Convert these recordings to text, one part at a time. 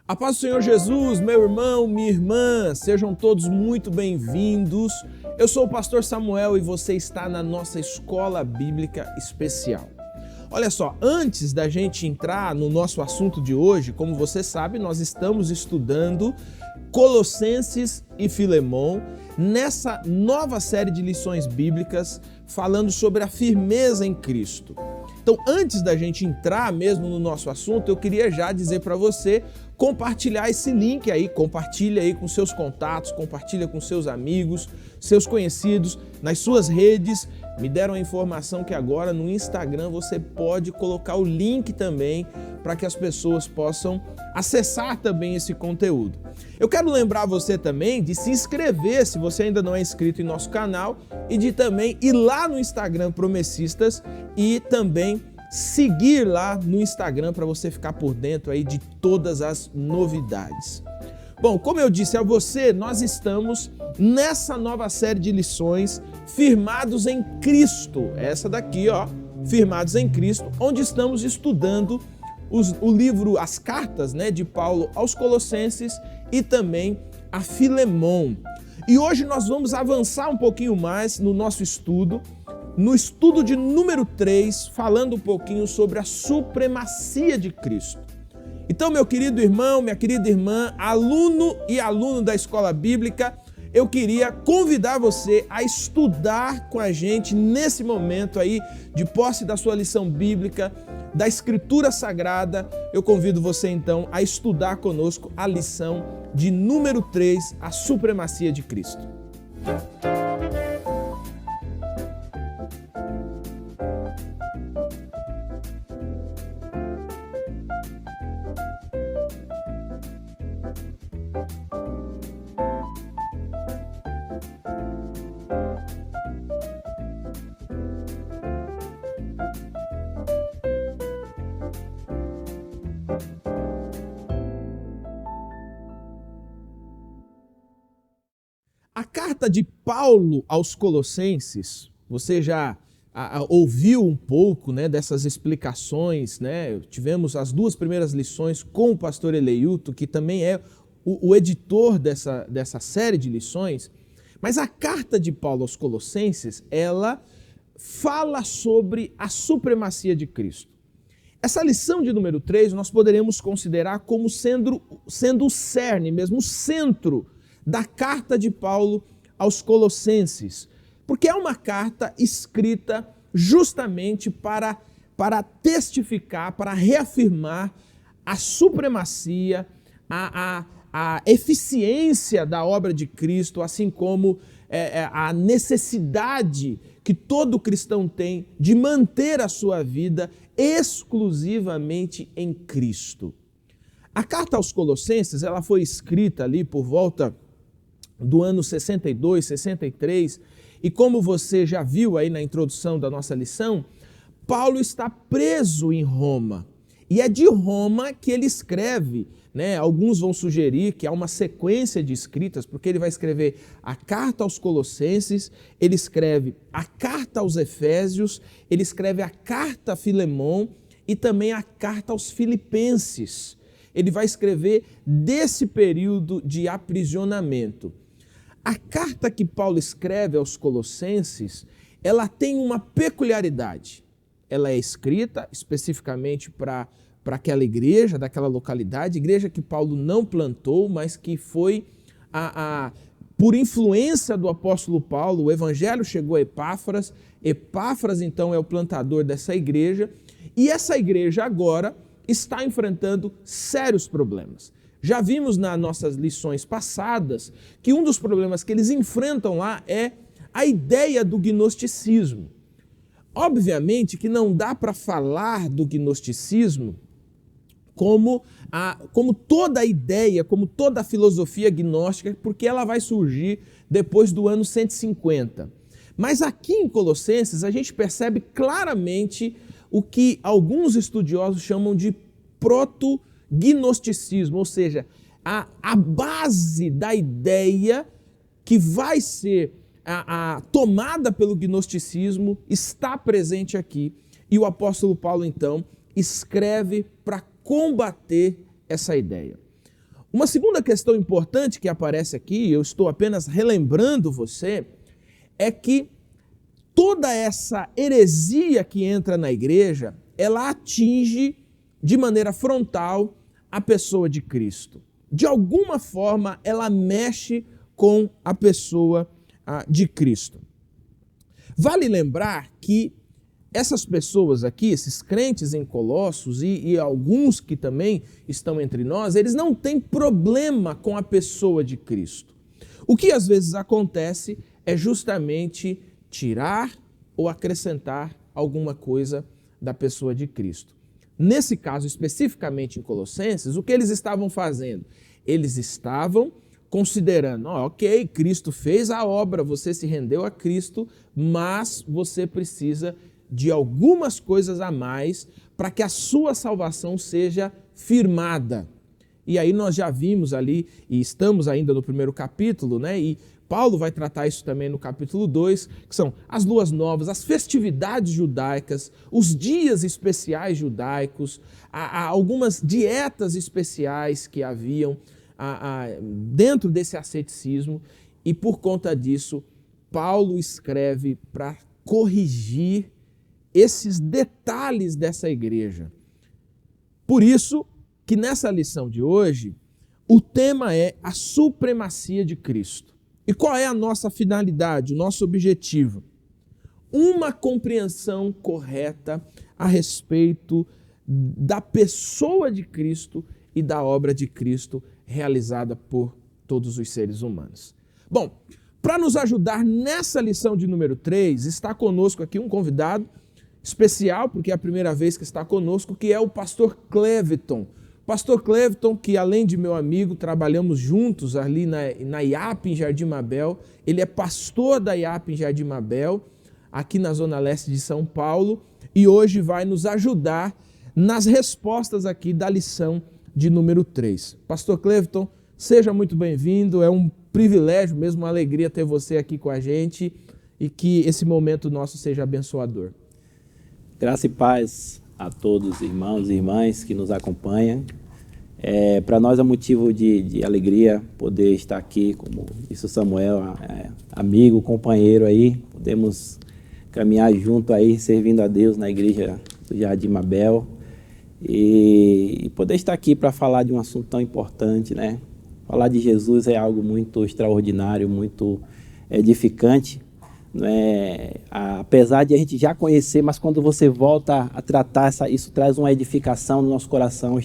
A paz do Senhor Jesus, meu irmão, minha irmã, sejam todos muito bem-vindos. Eu sou o pastor Samuel e você está na nossa escola bíblica especial. Olha só, antes da gente entrar no nosso assunto de hoje, como você sabe, nós estamos estudando Colossenses e Filemão nessa nova série de lições bíblicas falando sobre a firmeza em Cristo. Então, antes da gente entrar mesmo no nosso assunto, eu queria já dizer para você compartilhar esse link aí, compartilha aí com seus contatos, compartilha com seus amigos, seus conhecidos, nas suas redes. Me deram a informação que agora no Instagram você pode colocar o link também para que as pessoas possam acessar também esse conteúdo. Eu quero lembrar você também de se inscrever, se você ainda não é inscrito em nosso canal, e de também ir lá no Instagram Promessistas e também seguir lá no Instagram para você ficar por dentro aí de todas as novidades. Bom, como eu disse a você, nós estamos nessa nova série de lições Firmados em Cristo. Essa daqui, ó, Firmados em Cristo, onde estamos estudando o livro, as cartas, né, de Paulo aos Colossenses e também a Filemão. E hoje nós vamos avançar um pouquinho mais no nosso estudo, no estudo de número 3, falando um pouquinho sobre a supremacia de Cristo. Então, meu querido irmão, minha querida irmã, aluno e aluno da escola bíblica, eu queria convidar você a estudar com a gente nesse momento aí de posse da sua lição bíblica, da Escritura Sagrada. Eu convido você então a estudar conosco a lição de número 3, a supremacia de Cristo. A carta de Paulo aos Colossenses, você já ouviu um pouco, né, dessas explicações, né? Tivemos as duas primeiras lições com o pastor Eleilton, que também é o editor dessa série de lições, mas a carta de Paulo aos Colossenses, ela fala sobre a supremacia de Cristo. Essa lição de número 3 nós poderíamos considerar como sendo o cerne mesmo, o centro da carta de Paulo aos Colossenses, porque é uma carta escrita justamente para testificar, para reafirmar a supremacia, a eficiência da obra de Cristo, assim como a necessidade que todo cristão tem de manter a sua vida exclusivamente em Cristo. A carta aos Colossenses, ela foi escrita ali por volta do ano 62, 63, e como você já viu aí na introdução da nossa lição, Paulo está preso em Roma, e é de Roma que ele escreve, né? Alguns vão sugerir que há uma sequência de escritas, porque ele vai escrever a carta aos Colossenses, ele escreve a carta aos Efésios, ele escreve a carta a Filemão e também a carta aos Filipenses. Ele vai escrever desse período de aprisionamento. A carta que Paulo escreve aos Colossenses, ela tem uma peculiaridade. Ela é escrita especificamente para aquela igreja, daquela localidade, igreja que Paulo não plantou, mas que foi, por influência do apóstolo Paulo, o evangelho chegou a Epáfras. Epáfras, então, é o plantador dessa igreja, e essa igreja agora está enfrentando sérios problemas. Já vimos nas nossas lições passadas que um dos problemas que eles enfrentam lá é a ideia do gnosticismo. Obviamente que não dá para falar do gnosticismo como toda a ideia, como toda a filosofia gnóstica, porque ela vai surgir depois do ano 150. Mas aqui em Colossenses a gente percebe claramente o que alguns estudiosos chamam de proto-gnosticismo, ou seja, a base da ideia que vai ser a tomada pelo gnosticismo está presente aqui. E o apóstolo Paulo, então, escreve para combater essa ideia. Uma segunda questão importante que aparece aqui, eu estou apenas relembrando você, é que toda essa heresia que entra na igreja, ela atinge de maneira frontal a pessoa de Cristo. De alguma forma, ela mexe com a pessoa de Cristo. Vale lembrar que essas pessoas aqui, esses crentes em Colossos e alguns que também estão entre nós, eles não têm problema com a pessoa de Cristo. O que às vezes acontece é justamente tirar ou acrescentar alguma coisa da pessoa de Cristo. Nesse caso, especificamente em Colossenses, o que eles estavam fazendo? Eles estavam considerando, ok, Cristo fez a obra, você se rendeu a Cristo, mas você precisa de algumas coisas a mais para que a sua salvação seja firmada. E aí nós já vimos ali, e estamos ainda no primeiro capítulo, né? E Paulo vai tratar isso também no capítulo 2, que são as luas novas, as festividades judaicas, os dias especiais judaicos, algumas dietas especiais que haviam dentro desse asceticismo, e por conta disso, Paulo escreve para corrigir esses detalhes dessa igreja. Por isso que nessa lição de hoje, o tema é a supremacia de Cristo. E qual é a nossa finalidade, o nosso objetivo? Uma compreensão correta a respeito da pessoa de Cristo e da obra de Cristo realizada por todos os seres humanos. Bom, para nos ajudar nessa lição de número 3, está conosco aqui um convidado especial, porque é a primeira vez que está conosco, que é o pastor Cleveton. Pastor Cleveton, que além de meu amigo, trabalhamos juntos ali na IAP em Jardim Mabel. Ele é pastor da IAP em Jardim Mabel, aqui na Zona Leste de São Paulo, e hoje vai nos ajudar nas respostas aqui da lição de número 3. Pastor Cleveton, seja muito bem-vindo, é um privilégio mesmo, uma alegria ter você aqui com a gente e que esse momento nosso seja abençoador. Graça e paz a todos, irmãos e irmãs que nos acompanham. Para nós é motivo de alegria poder estar aqui, como disse o Samuel, amigo, companheiro aí, podemos caminhar junto aí, servindo a Deus na igreja do Jardim Mabel e poder estar aqui para falar de um assunto tão importante, né? Falar de Jesus é algo muito extraordinário, muito edificante. Apesar de a gente já conhecer, mas quando você volta a tratar, isso traz uma edificação no nosso coração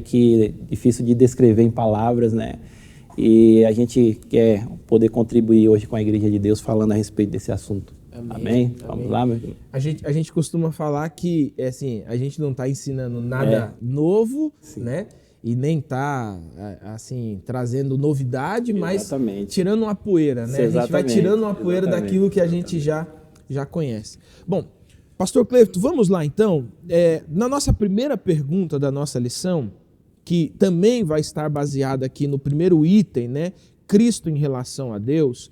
que é difícil de descrever em palavras, né? E a gente quer poder contribuir hoje com a Igreja de Deus falando a respeito desse assunto. Amém? Vamos lá, meu irmão? A gente costuma falar que assim, a gente não está ensinando nada novo, né? E nem está assim, trazendo novidade, mas tirando uma poeira, né? A gente vai tirando uma poeira daquilo que a gente já conhece. Bom, pastor Cleveton, vamos lá então. Na nossa primeira pergunta da nossa lição, que também vai estar baseada aqui no primeiro item, né? Cristo em relação a Deus,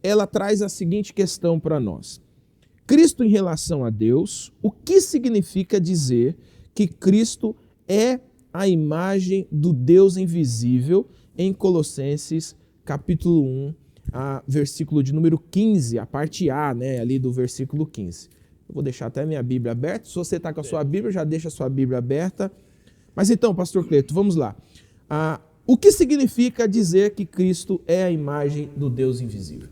ela traz a seguinte questão para nós. Cristo em relação a Deus, o que significa dizer que Cristo é a imagem do Deus invisível em Colossenses capítulo 1, versículo de número 15, a parte A, né, ali do versículo 15. Eu vou deixar até a minha Bíblia aberta. Se você está com a sua Bíblia, já deixa a sua Bíblia aberta. Mas então, pastor Cleveton, vamos lá. O que significa dizer que Cristo é a imagem do Deus invisível?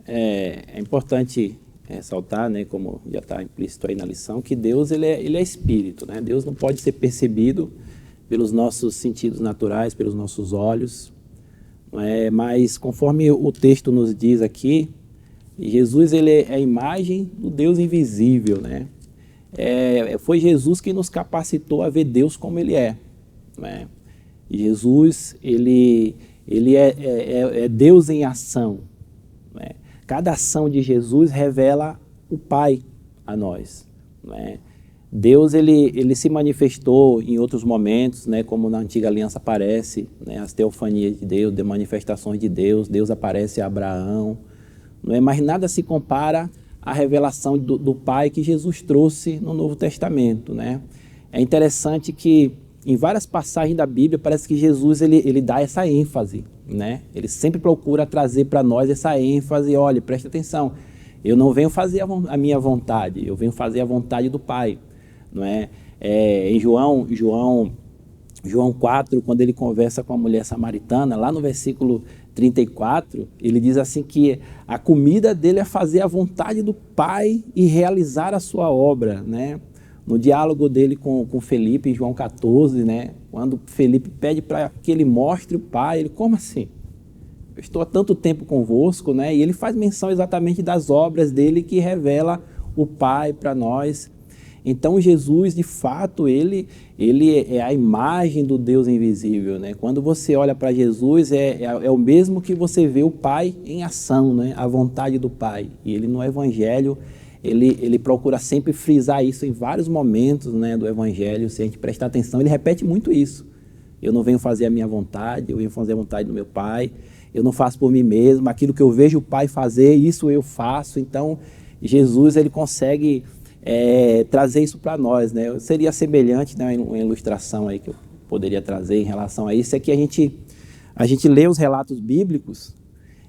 É importante ressaltar, né, como já está implícito aí na lição, que Deus ele é espírito, né? Deus não pode ser percebido pelos nossos sentidos naturais, pelos nossos olhos, mas conforme o texto nos diz aqui, Jesus ele é a imagem do Deus invisível, né? Foi Jesus que nos capacitou a ver Deus como Ele é, né? Jesus ele é Deus em ação, né? Cada ação de Jesus revela o Pai a nós, né? Deus ele se manifestou em outros momentos, né, como na antiga aliança aparece, né, as teofanias de Deus, de manifestações de Deus. Deus aparece a Abraão, não é? Mas nada se compara à revelação do Pai que Jesus trouxe no Novo Testamento, né? É interessante que em várias passagens da Bíblia, parece que Jesus ele dá essa ênfase, né? Ele sempre procura trazer para nós essa ênfase. Olha, preste atenção, eu não venho fazer a minha vontade, eu venho fazer a vontade do Pai, não é? Em João 4, quando ele conversa com a mulher samaritana, lá no versículo 34, ele diz assim que a comida dele é fazer a vontade do Pai e realizar a sua obra, né? No diálogo dele com Felipe, em João 14, né? Quando Felipe pede para que ele mostre o Pai, ele, como assim? Eu estou há tanto tempo convosco, né? E ele faz menção exatamente das obras dele que revela o Pai para nós. Então Jesus, de fato, ele é a imagem do Deus invisível, né? Quando você olha para Jesus, é o mesmo que você vê o Pai em ação, né? A vontade do Pai. E ele no Evangelho, ele procura sempre frisar isso em vários momentos, né, do Evangelho. Se a gente prestar atenção, ele repete muito isso. Eu não venho fazer a minha vontade, eu venho fazer a vontade do meu Pai. Eu não faço por mim mesmo, aquilo que eu vejo o Pai fazer, isso eu faço. Então Jesus, ele consegue trazer isso para nós, né? Seria semelhante, né, uma ilustração aí que eu poderia trazer em relação a isso, é que a gente lê os relatos bíblicos,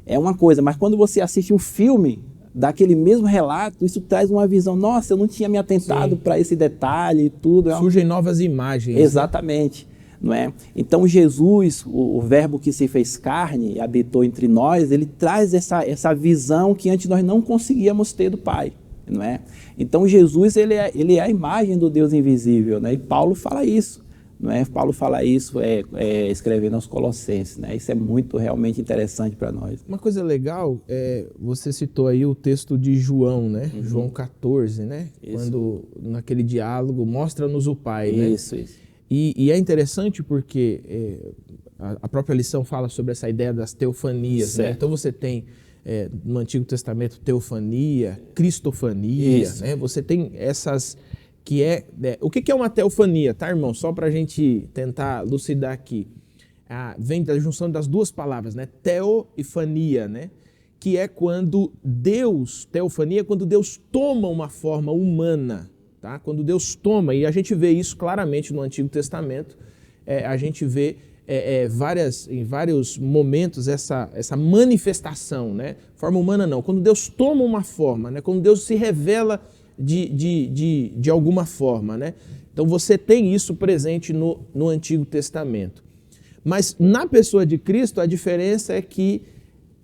é uma coisa, mas quando você assiste um filme daquele mesmo relato, isso traz uma visão, nossa, eu não tinha me atentado para esse detalhe e tudo. Surgem novas imagens. Exatamente. Né? Não é? Então Jesus, o verbo que se fez carne e habitou entre nós, ele traz essa visão que antes nós não conseguíamos ter do Pai. Não é? Então Jesus, ele é a imagem do Deus invisível, né? E Paulo fala isso, não é? Paulo fala isso escrevendo aos Colossenses, né? Isso é muito realmente interessante para nós. Uma coisa legal, você citou aí o texto de João, né? Uhum. João 14, né? Isso. Quando naquele diálogo mostra-nos o Pai, né? Isso. E é interessante porque a própria lição fala sobre essa ideia das teofanias, né? Então você tem no Antigo Testamento teofania, cristofania, né? Você tem essas que o que é uma teofania, tá, irmão? Só para a gente tentar lucidar aqui. Vem da junção das duas palavras, né? Teo e fania, né? Que é quando teofania é quando Deus toma uma forma humana, tá? Quando Deus toma, e a gente vê isso claramente no Antigo Testamento, a gente vê em vários momentos essa manifestação, né? Forma humana não, quando Deus toma uma forma, né? Quando Deus se revela de alguma forma, né? Então você tem isso presente no Antigo Testamento. Mas na pessoa de Cristo a diferença é que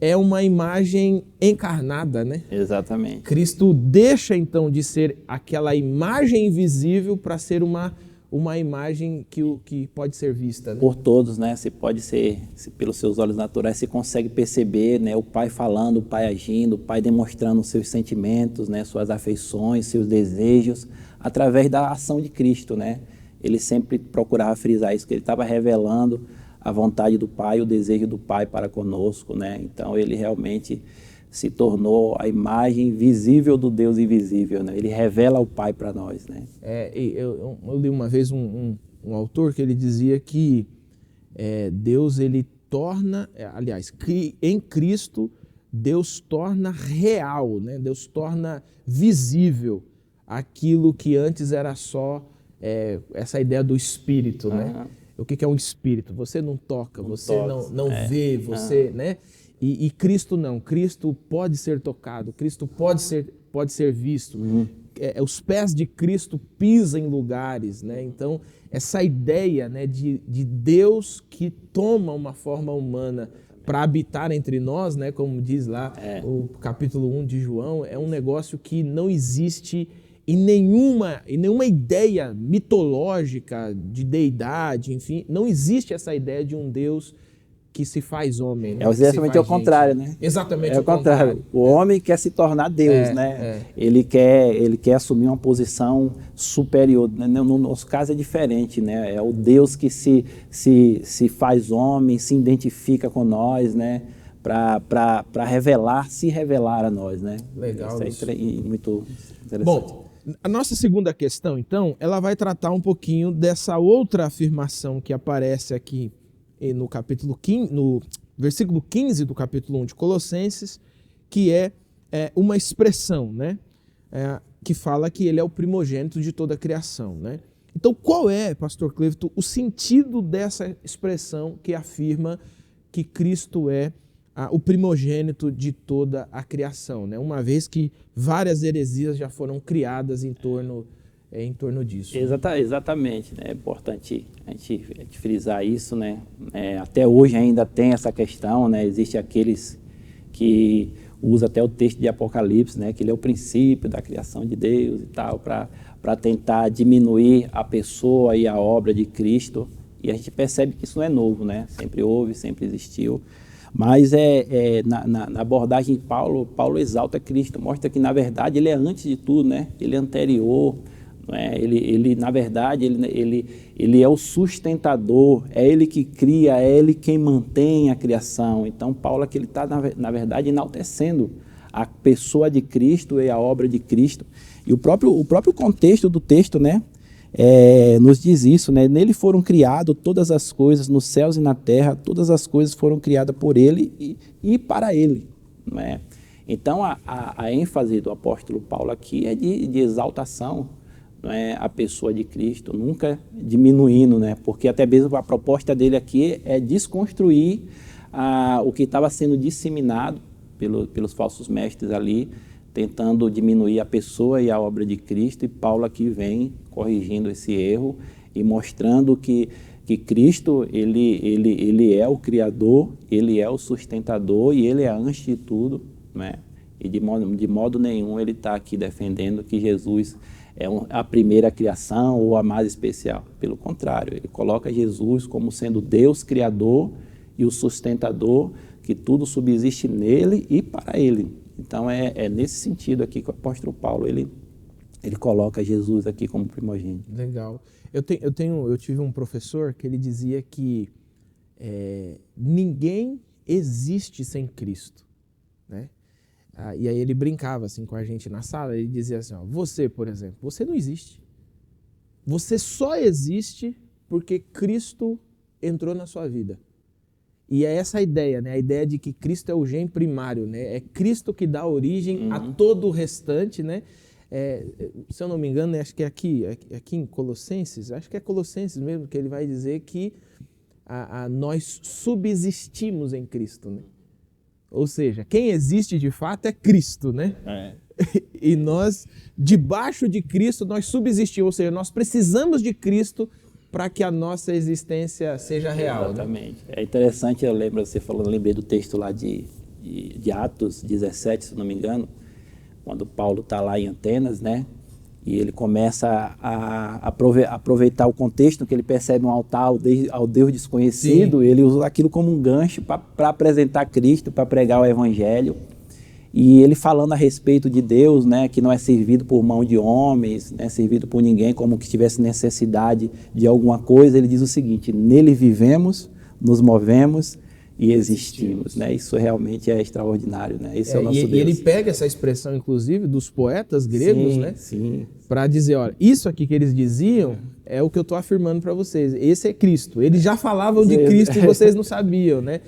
é uma imagem encarnada, né? Exatamente. Cristo deixa então de ser aquela imagem invisível para ser uma imagem que pode ser vista, né? Por todos, né? Você pode pelos seus olhos naturais, você consegue perceber, né? O Pai falando, o Pai agindo, o Pai demonstrando os seus sentimentos, né? Suas afeições, seus desejos, através da ação de Cristo, né? Ele sempre procurava frisar isso, que ele estava revelando a vontade do Pai, o desejo do Pai para conosco, né? Então ele realmente se tornou a imagem visível do Deus invisível, né? Ele revela o Pai para nós, né? Eu li uma vez um autor que ele dizia que Deus, ele torna, em Cristo, Deus torna real, né? Deus torna visível aquilo que antes era só essa ideia do espírito, né? O que é um espírito? Você não toca, você não vê, você, né? E Cristo não, Cristo pode ser tocado, Cristo pode ser visto. Os pés de Cristo pisam em lugares, né? Então, essa ideia, né, de Deus que toma uma forma humana para habitar entre nós, né, como diz lá o capítulo 1 de João, é um negócio que não existe em nenhuma ideia mitológica de deidade, enfim, não existe essa ideia de um Deus que se faz homem. Né? É exatamente o contrário, né? Exatamente o contrário. O homem quer se tornar Deus, né? Ele quer assumir uma posição superior. No nosso caso é diferente, né? É o Deus que se faz homem, se identifica com nós, né? Para se revelar a nós, né? Legal. Isso é muito interessante. Bom, a nossa segunda questão, então, ela vai tratar um pouquinho dessa outra afirmação que aparece aqui no capítulo 15, no versículo 15 do capítulo 1 de Colossenses, que é uma expressão, né? Que fala que ele é o primogênito de toda a criação, né? Então, qual é, pastor Cleveton, o sentido dessa expressão que afirma que Cristo é o primogênito de toda a criação, né? Uma vez que várias heresias já foram criadas em torno disso. Exatamente, né? É importante a gente frisar isso, né? Até hoje ainda tem essa questão, né? Existem aqueles que usam até o texto de Apocalipse, né? Que ele é o princípio da criação de Deus e tal, para tentar diminuir a pessoa e a obra de Cristo. E a gente percebe que isso não é novo, né? Sempre houve, sempre existiu. Mas na abordagem de Paulo exalta Cristo, mostra que, na verdade, ele é antes de tudo, né? Ele é anterior, não é? Ele na verdade, ele é o sustentador, é ele que cria, é ele quem mantém a criação. Então, Paulo aqui está, na verdade, enaltecendo a pessoa de Cristo e a obra de Cristo. E o próprio contexto do texto, né? Nos diz isso, né? Nele foram criadas todas as coisas, nos céus e na terra, todas as coisas foram criadas por ele e para ele, não é? Então, a ênfase do apóstolo Paulo aqui é de exaltação, não é? A pessoa de Cristo, nunca diminuindo, né? Porque até mesmo a proposta dele aqui é desconstruir o que estava sendo disseminado pelos falsos mestres ali, tentando diminuir a pessoa e a obra de Cristo, e Paulo aqui vem corrigindo esse erro e mostrando que Cristo ele é o Criador, ele é o sustentador e ele é antes de tudo, né? E de modo nenhum ele está aqui defendendo que Jesus é a primeira criação ou a mais especial. Pelo contrário, ele coloca Jesus como sendo Deus Criador e o sustentador, que tudo subsiste nele e para ele. Então, é nesse sentido aqui que o apóstolo Paulo, ele coloca Jesus aqui como primogênito. Legal. Eu tive um professor que ele dizia que ninguém existe sem Cristo, né? E aí ele brincava assim com a gente na sala, ele dizia assim, ó, você, por exemplo, você não existe. Você só existe porque Cristo entrou na sua vida. E é essa a ideia, né? A ideia de que Cristo é o gene primário, né? É Cristo que dá origem a todo o restante, né? Se eu não me engano, acho que é aqui em Colossenses, acho que é Colossenses mesmo, que ele vai dizer que nós subsistimos em Cristo, né? Ou seja, quem existe de fato é Cristo, né? E nós, debaixo de Cristo, nós subsistimos, ou seja, nós precisamos de Cristo para que a nossa existência seja real. Exatamente. Né? É interessante, eu lembro, você falando, lembrei do texto lá de Atos 17, se não me engano, quando Paulo está lá em Atenas, né? E ele começa a aproveitar o contexto que ele percebe um altar ao Deus desconhecido. Sim. Ele usa aquilo como um gancho para apresentar Cristo, para pregar o Evangelho. E ele falando a respeito de Deus, né, que não é servido por mão de homens, não é servido por ninguém, como que tivesse necessidade de alguma coisa, ele diz o seguinte: nele vivemos, nos movemos e existimos, né? Isso realmente é extraordinário, né? Esse é o nosso Deus. E ele pega essa expressão, inclusive, dos poetas gregos, sim, né? Sim. Para dizer, olha, isso aqui que eles diziam é o que eu estou afirmando para vocês. Esse é Cristo. Eles já falavam de Cristo e vocês não sabiam, né?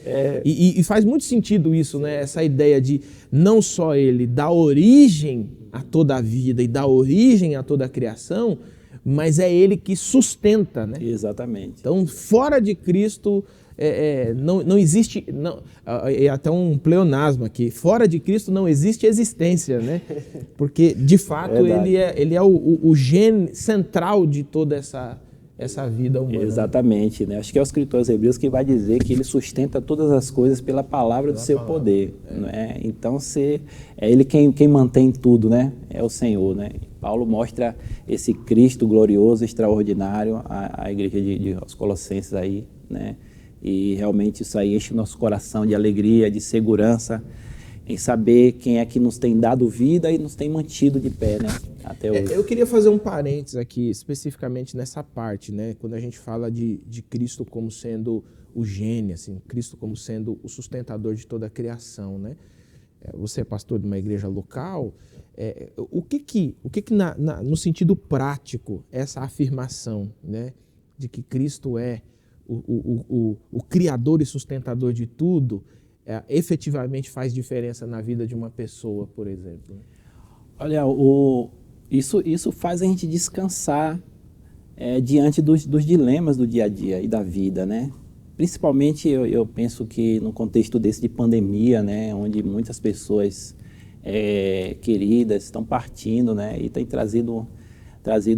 E faz muito sentido isso, né? Essa ideia de não só ele dar origem a toda a vida e dar origem a toda a criação, mas é ele que sustenta, né? Exatamente. Então, fora de Cristo, não existe, é até um pleonasmo aqui, fora de Cristo não existe existência, né? Porque, de fato, ele é o gene central de toda essa vida humana. Exatamente, né? Acho que é o escritor aos Hebreus que vai dizer que ele sustenta todas as coisas pela palavra do seu poder. Né? Então, é ele quem mantém tudo, né? É o Senhor, né? Paulo mostra esse Cristo glorioso, extraordinário à igreja aos Colossenses aí, né? E realmente isso aí enche o nosso coração de alegria, de segurança, em saber quem é que nos tem dado vida e nos tem mantido de pé, né? Até hoje. Eu queria fazer um parênteses aqui, especificamente nessa parte, né? Quando a gente fala de Cristo como sendo o gene, assim, Cristo como sendo o sustentador de toda a criação, né? Você é pastor de uma igreja local, o que no sentido prático, essa afirmação, né? De que Cristo é o criador e sustentador de tudo, efetivamente faz diferença na vida de uma pessoa, por exemplo? Olha, isso faz a gente descansar diante dos dilemas do dia a dia e da vida, né? Principalmente eu penso que no contexto desse de pandemia, né, onde muitas pessoas queridas estão partindo, né, e tem trazido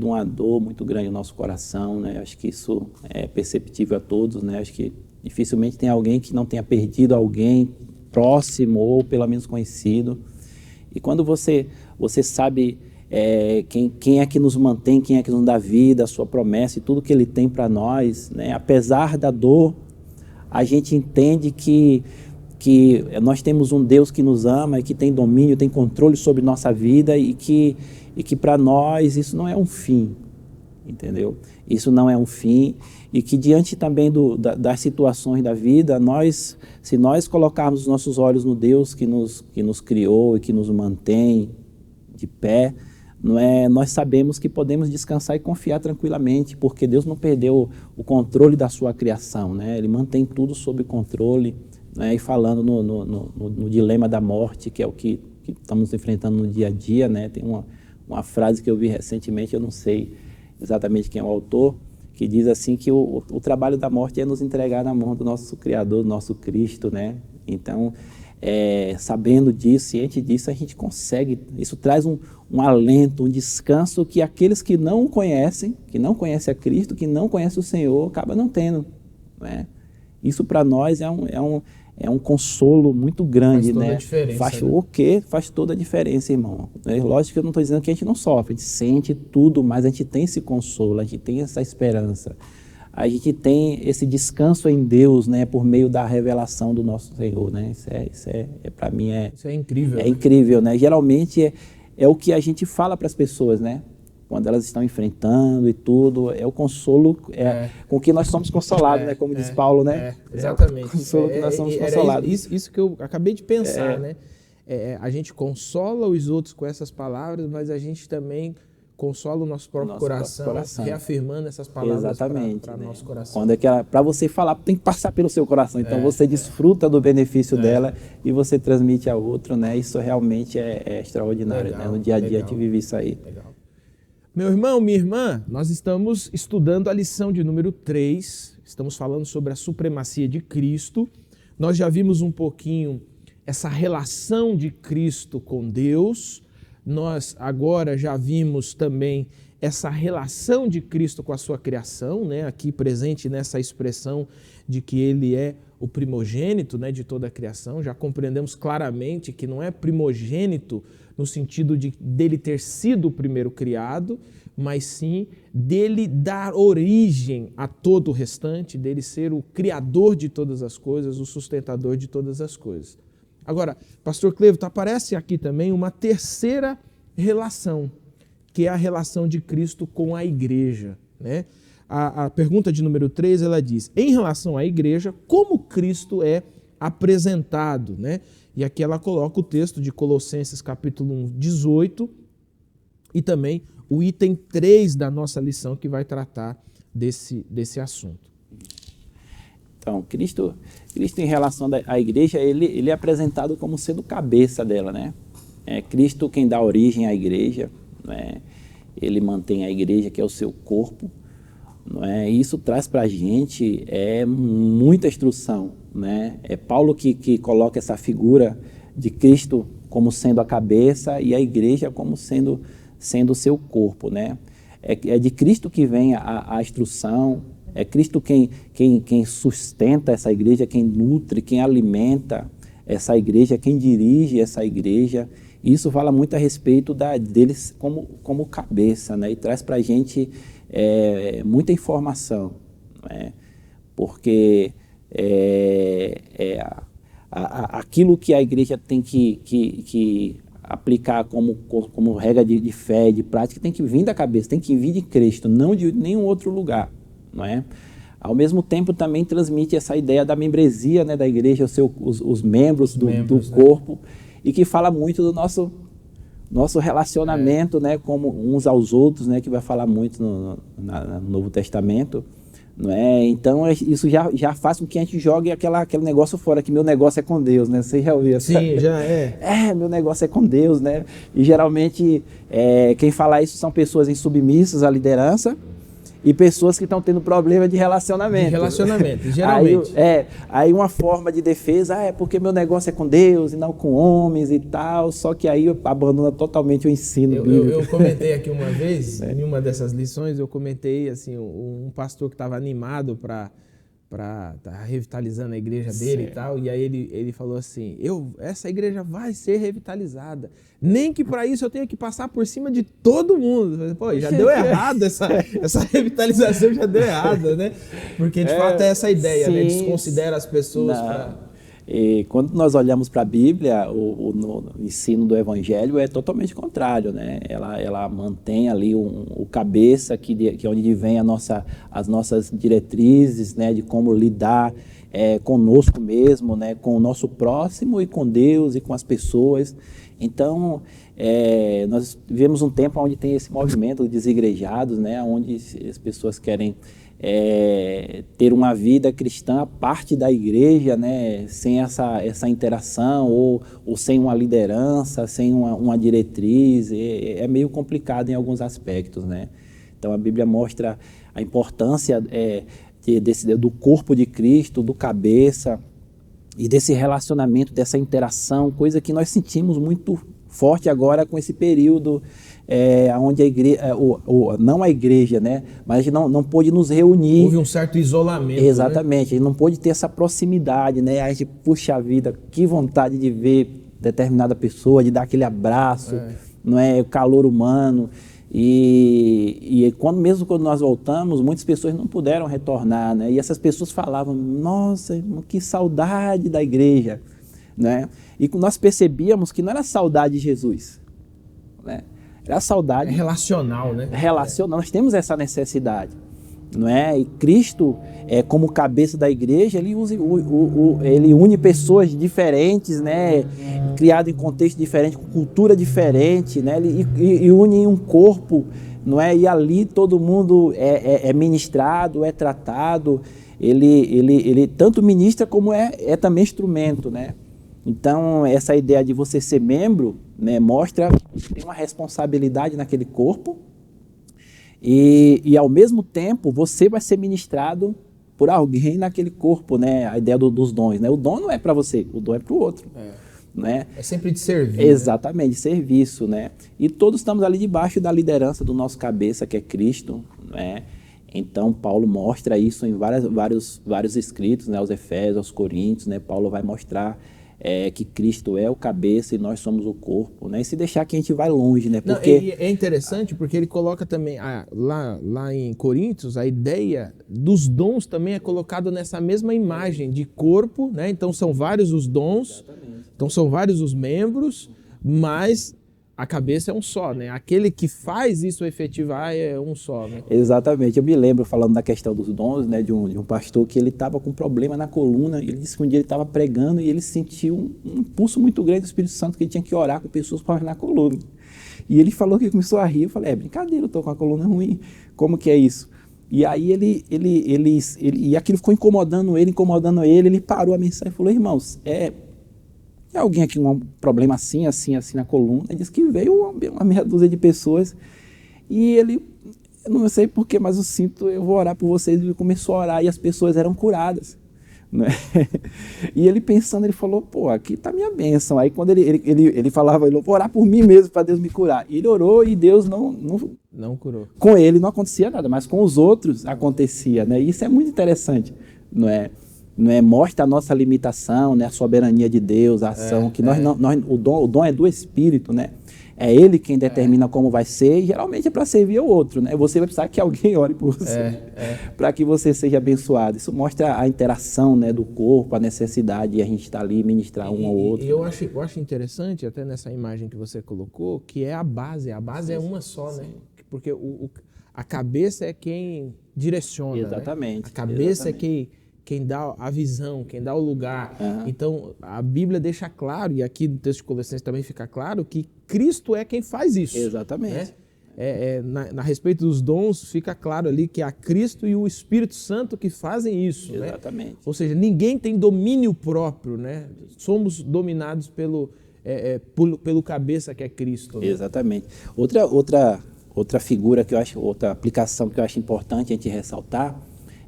uma dor muito grande no nosso coração, né? Acho que isso é perceptível a todos, né? Acho que dificilmente tem alguém que não tenha perdido alguém próximo ou pelo menos conhecido. E quando você sabe quem é que nos mantém, quem é que nos dá vida, a sua promessa e tudo que Ele tem para nós, né? Apesar da dor, a gente entende que nós temos um Deus que nos ama e que tem domínio, tem controle sobre nossa vida e que para nós isso não é um fim, entendeu? Isso não é um fim e que diante também das situações da vida, se nós colocarmos os nossos olhos no Deus que nos criou e que nos mantém de pé, nós sabemos que podemos descansar e confiar tranquilamente, porque Deus não perdeu o controle da sua criação, né? Ele mantém tudo sob controle, né? E falando no dilema da morte, que é o que estamos enfrentando no dia a dia, né? Tem uma frase que eu vi recentemente, eu não sei exatamente quem é o autor, que diz assim que o trabalho da morte é nos entregar na mão do nosso Criador, do nosso Cristo, né? Então, sabendo disso, ciente disso, a gente consegue, isso traz um alento, um descanso que aqueles que não conhecem a Cristo, que não conhecem o Senhor, acabam não tendo, né? Isso para nós é um consolo muito grande, né? Faz toda a diferença, irmão. Lógico que eu não estou dizendo que a gente não sofre, a gente sente tudo, mas a gente tem esse consolo, a gente tem essa esperança. A gente tem esse descanso em Deus, né, por meio da revelação do nosso Senhor, né? Isso para mim isso é incrível. É incrível, né? Geralmente é o que a gente fala para as pessoas, né? Quando elas estão enfrentando e tudo, é o consolo com que nós somos consolados, né? Como diz Paulo, né? Exatamente. É o consolo que nós somos consolados. Isso que eu acabei de pensar, né? A gente consola os outros com essas palavras, mas a gente também consola o nosso próprio coração, reafirmando essas palavras para né? nosso coração. Quando para você falar, tem que passar pelo seu coração. Então você desfruta do benefício dela e você transmite a outro, né? Isso realmente é extraordinário, né? No dia a dia a gente vive isso aí. Legal. Meu irmão, minha irmã, nós estamos estudando a lição de número 3, estamos falando sobre a supremacia de Cristo. Nós já vimos um pouquinho essa relação de Cristo com Deus. Nós agora já vimos também essa relação de Cristo com a sua criação, né? Aqui presente nessa expressão de que ele é o primogênito, né, de toda a criação. Já compreendemos claramente que não é primogênito no sentido dele ter sido o primeiro criado, mas sim dele dar origem a todo o restante, dele ser o criador de todas as coisas, o sustentador de todas as coisas. Agora, pastor Cleito, aparece aqui também uma terceira relação, que é a relação de Cristo com a igreja, né? A pergunta de número 3, ela diz, em relação à igreja, como Cristo é apresentado, né? E aqui ela coloca o texto de Colossenses capítulo 1, 18, e também o item 3 da nossa lição, que vai tratar desse assunto. Então, Cristo em relação à igreja, ele é apresentado como sendo cabeça dela, né? É Cristo quem dá origem à igreja, né? Ele mantém a igreja, que é o seu corpo, não é? E isso traz para a gente muita instrução, né? É Paulo que coloca essa figura de Cristo como sendo a cabeça e a igreja como sendo o seu corpo, né? É de Cristo que vem a instrução, é Cristo quem sustenta essa igreja, quem nutre, quem alimenta essa igreja, quem dirige essa igreja. Isso fala muito a respeito deles como cabeça, né? E traz para a gente muita informação, né? Porque aquilo que a igreja tem que aplicar como regra de fé, de prática, tem que vir da cabeça, tem que vir de Cristo, não de nenhum outro lugar, não é? Ao mesmo tempo também transmite essa ideia da membresia, né, da igreja, os membros do corpo, e que fala muito do nosso relacionamento, né, como uns aos outros, né, que vai falar muito no Novo Testamento, não é? Então isso já faz com que a gente jogue aquele negócio fora, que meu negócio é com Deus, né? Você já ouviu essa? Sim, já é. Meu negócio é com Deus, né? E geralmente quem fala isso são pessoas insubmissas à liderança e pessoas que estão tendo problema de relacionamento. De relacionamento, geralmente. Aí uma forma de defesa, é porque meu negócio é com Deus e não com homens e tal, só que aí abandona totalmente o ensino bíblico. Eu comentei aqui uma vez, em uma dessas lições, eu comentei assim, um pastor que estava animado para tá revitalizando a igreja dele e tal, e aí ele falou assim, essa igreja vai ser revitalizada, nem que para isso eu tenha que passar por cima de todo mundo. Pô, já deu errado, essa revitalização já deu errado, né? Porque de fato é essa ideia, né? Desconsidera as pessoas para... E quando nós olhamos para a Bíblia, no ensino do Evangelho é totalmente contrário, né? Ela mantém ali o cabeça que é onde vem as nossas diretrizes, né? De como lidar conosco mesmo, né? Com o nosso próximo e com Deus e com as pessoas. Então, nós vivemos um tempo onde tem esse movimento de desigrejados, né? Onde as pessoas querem ter uma vida cristã à parte da igreja, né, sem essa interação ou sem uma liderança, sem uma diretriz, é meio complicado em alguns aspectos, né? Então a Bíblia mostra a importância do corpo de Cristo, do cabeça e desse relacionamento, dessa interação, coisa que nós sentimos muito forte agora com esse período onde a igreja, não a igreja, né, mas a gente não pôde nos reunir. Houve um certo isolamento. Exatamente, né? A gente não pôde ter essa proximidade, né? A gente, puxa vida, que vontade de ver determinada pessoa, de dar aquele abraço, não é, o calor humano. E mesmo quando nós voltamos, muitas pessoas não puderam retornar, né? E essas pessoas falavam, nossa, que saudade da igreja, né? E nós percebíamos que não era saudade de Jesus, né? Era saudade... É relacional, né? Relacional, nós temos essa necessidade, não é? E Cristo, como cabeça da igreja, ele une pessoas diferentes, né? Criado em contexto diferente, com cultura diferente, né? E une em um corpo, não é? E ali todo mundo é ministrado, é tratado, ele tanto ministra como é também instrumento, né? Então, essa ideia de você ser membro, né, mostra que tem uma responsabilidade naquele corpo e ao mesmo tempo, você vai ser ministrado por alguém naquele corpo, né? A ideia dos dons, né? O dom não é para você, o dom é para o outro. Né? É sempre de servir. Exatamente, de serviço, né? E todos estamos ali debaixo da liderança do nosso cabeça, que é Cristo, né? Então, Paulo mostra isso em vários escritos, né? Aos Efésios, aos Coríntios, né? Paulo vai mostrar que Cristo é o cabeça e nós somos o corpo, né? E se deixar que a gente vai longe, né? Porque... Não, é interessante porque ele coloca também, lá em Coríntios, a ideia dos dons também é colocada nessa mesma imagem de corpo, né? Então são vários os dons, então são vários os membros, mas a cabeça é um só, né? Aquele que faz isso efetivar é um só, né? Exatamente. Eu me lembro, falando da questão dos dons, né, de um pastor que ele estava com problema na coluna. Ele disse que um dia ele estava pregando e ele sentiu um impulso muito grande do Espírito Santo que ele tinha que orar com pessoas para na coluna. E ele falou que começou a rir. Eu falei, brincadeira, eu estou com a coluna ruim. Como que é isso? E aí e aquilo ficou incomodando ele. Ele parou a mensagem e falou, irmãos, alguém aqui com um problema assim na coluna. Ele disse que veio uma meia dúzia de pessoas e eu não sei porquê, mas eu vou orar por vocês. Ele começou a orar e as pessoas eram curadas, né? E ele pensando, ele falou, aqui está a minha bênção. Aí quando ele falava, eu vou orar por mim mesmo para Deus me curar. E ele orou e Deus não curou. Com ele não acontecia nada, mas com os outros acontecia, né? E isso é muito interessante, não é? Mostra a nossa limitação, né? A soberania de Deus, a ação, que o dom é do Espírito, né? É Ele quem determina como vai ser e geralmente é para servir ao outro, né? Você vai precisar que alguém ore por você para que você seja abençoado. Isso mostra a interação, né, do corpo, a necessidade de a gente estar ali e ministrar um ao outro. E eu acho interessante, até nessa imagem que você colocou, que é a base. A base é uma só, né? Porque a cabeça é quem direciona. Exatamente. Né? A cabeça é quem dá a visão, quem dá o lugar. Então, a Bíblia deixa claro, e aqui no texto de Colossenses também fica claro, que Cristo é quem faz isso. Exatamente. Né? Na respeito dos dons, fica claro ali que é Cristo e o Espírito Santo que fazem isso. Exatamente. Né? Ou seja, ninguém tem domínio próprio, né? Somos dominados pelo cabeça que é Cristo. Né? Exatamente. Outra outra figura que eu acho, outra aplicação que eu acho importante a gente ressaltar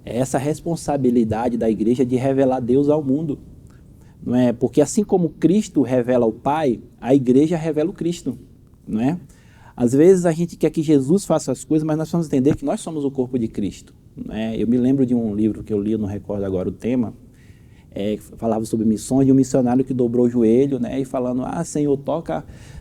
é essa responsabilidade da igreja de revelar Deus ao mundo. Não é? Porque assim como Cristo revela o Pai, a igreja revela o Cristo. Não é? Às vezes a gente quer que Jesus faça as coisas, mas nós vamos entender que nós somos o corpo de Cristo. Não é? Eu me lembro de um livro que eu li, eu não recordo agora o tema, falava sobre missões, de um missionário que dobrou o joelho, né, e falando, Senhor,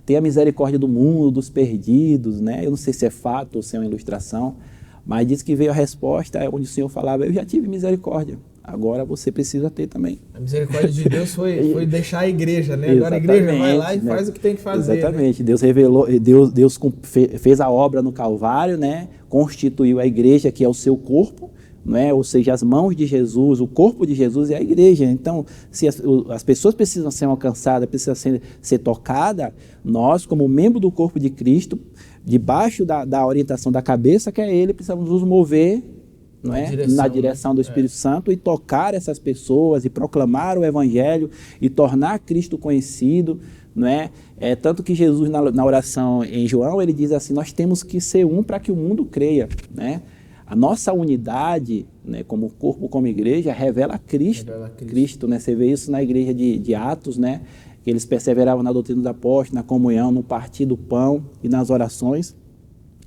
tenha misericórdia do mundo, dos perdidos, né? Eu não sei se é fato ou se é uma ilustração, mas diz que veio a resposta onde o Senhor falava, eu já tive misericórdia, agora você precisa ter também. A misericórdia de Deus foi deixar a igreja, né? Agora a igreja vai lá e faz o que tem que fazer. Exatamente, né? Deus revelou, Deus fez a obra no Calvário, né? Constituiu a igreja, que é o seu corpo, né? Ou seja, as mãos de Jesus, o corpo de Jesus é a igreja. Então, se as pessoas precisam ser alcançadas, precisam ser tocadas, nós, como membro do corpo de Cristo, debaixo da orientação da cabeça, que é Ele, precisamos nos mover, não é? Na direção do Espírito Santo e tocar essas pessoas e proclamar o Evangelho e tornar Cristo conhecido, não é? Tanto que Jesus, na oração em João, ele diz assim, nós temos que ser um para que o mundo creia, né? A nossa unidade, né, como corpo, como igreja, revela Cristo. Cristo, né? Você vê isso na igreja de Atos, né? Que eles perseveravam na doutrina dos apóstolos, na comunhão, no partir do pão e nas orações.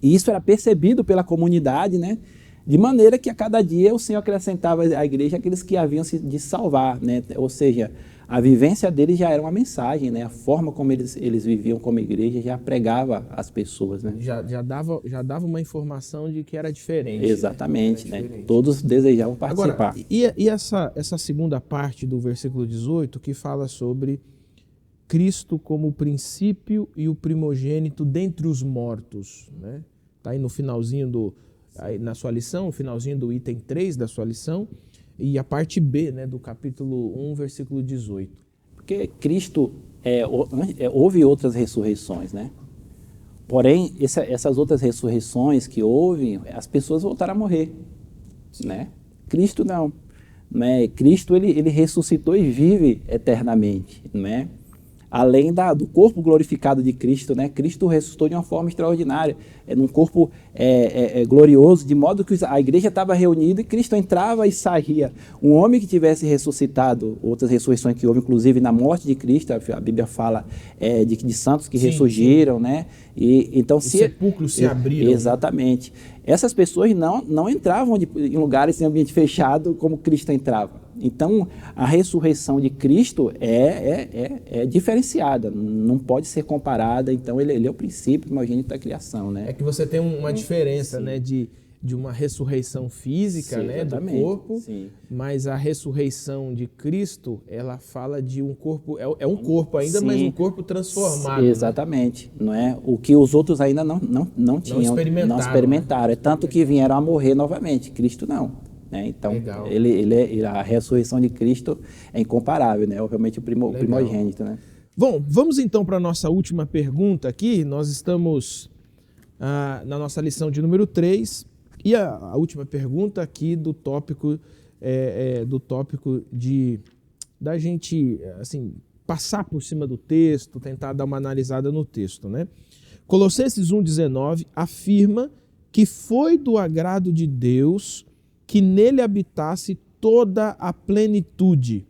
E isso era percebido pela comunidade, né? De maneira que a cada dia o Senhor acrescentava à igreja aqueles que haviam de salvar, né? Ou seja, a vivência deles já era uma mensagem, né? A forma como eles viviam como igreja já pregava às pessoas, né? Já dava uma informação de que era diferente. Exatamente, né? Todos desejavam participar. Agora, e essa segunda parte do versículo 18 que fala sobre Cristo como o princípio e o primogênito dentre os mortos, né? Está aí no finalzinho aí na sua lição, no finalzinho do item 3 da sua lição, e a parte B, né, do capítulo 1, versículo 18. Porque Cristo, houve outras ressurreições, né? Porém, essas outras ressurreições que houve, as pessoas voltaram a morrer, né? Cristo não. Né? Cristo, ele ressuscitou e vive eternamente, né? Além do corpo glorificado de Cristo, né? Cristo ressuscitou de uma forma extraordinária, num corpo glorioso, de modo que a igreja estava reunida e Cristo entrava e saía. Um homem que tivesse ressuscitado, outras ressurreições que houve, inclusive na morte de Cristo, a Bíblia fala de santos que ressurgiram, né? E então, os sepulcros se abriram. Exatamente. Essas pessoas não entravam em lugares em ambiente fechado como Cristo entrava. Então, a ressurreição de Cristo é diferenciada, não pode ser comparada. Então, ele é o princípio primogênito da criação, né? É que você tem uma diferença, né, de uma ressurreição física, sim, né, do corpo, sim. Mas a ressurreição de Cristo, ela fala de um corpo, é um corpo ainda, sim, mas um corpo transformado. Sim, exatamente, né? Não é? O que os outros ainda não tinham, não experimentaram. Né? É tanto que vieram a morrer novamente, Cristo não. Né? Então, a ressurreição de Cristo é incomparável, né? Obviamente o primogênito, né? Bom, vamos então para a nossa última pergunta aqui. Nós estamos na nossa lição de número 3. E a última pergunta aqui do tópico da gente assim, passar por cima do texto, tentar dar uma analisada no texto, né? Colossenses 1,19 afirma que foi do agrado de Deus que nele habitasse toda a plenitude.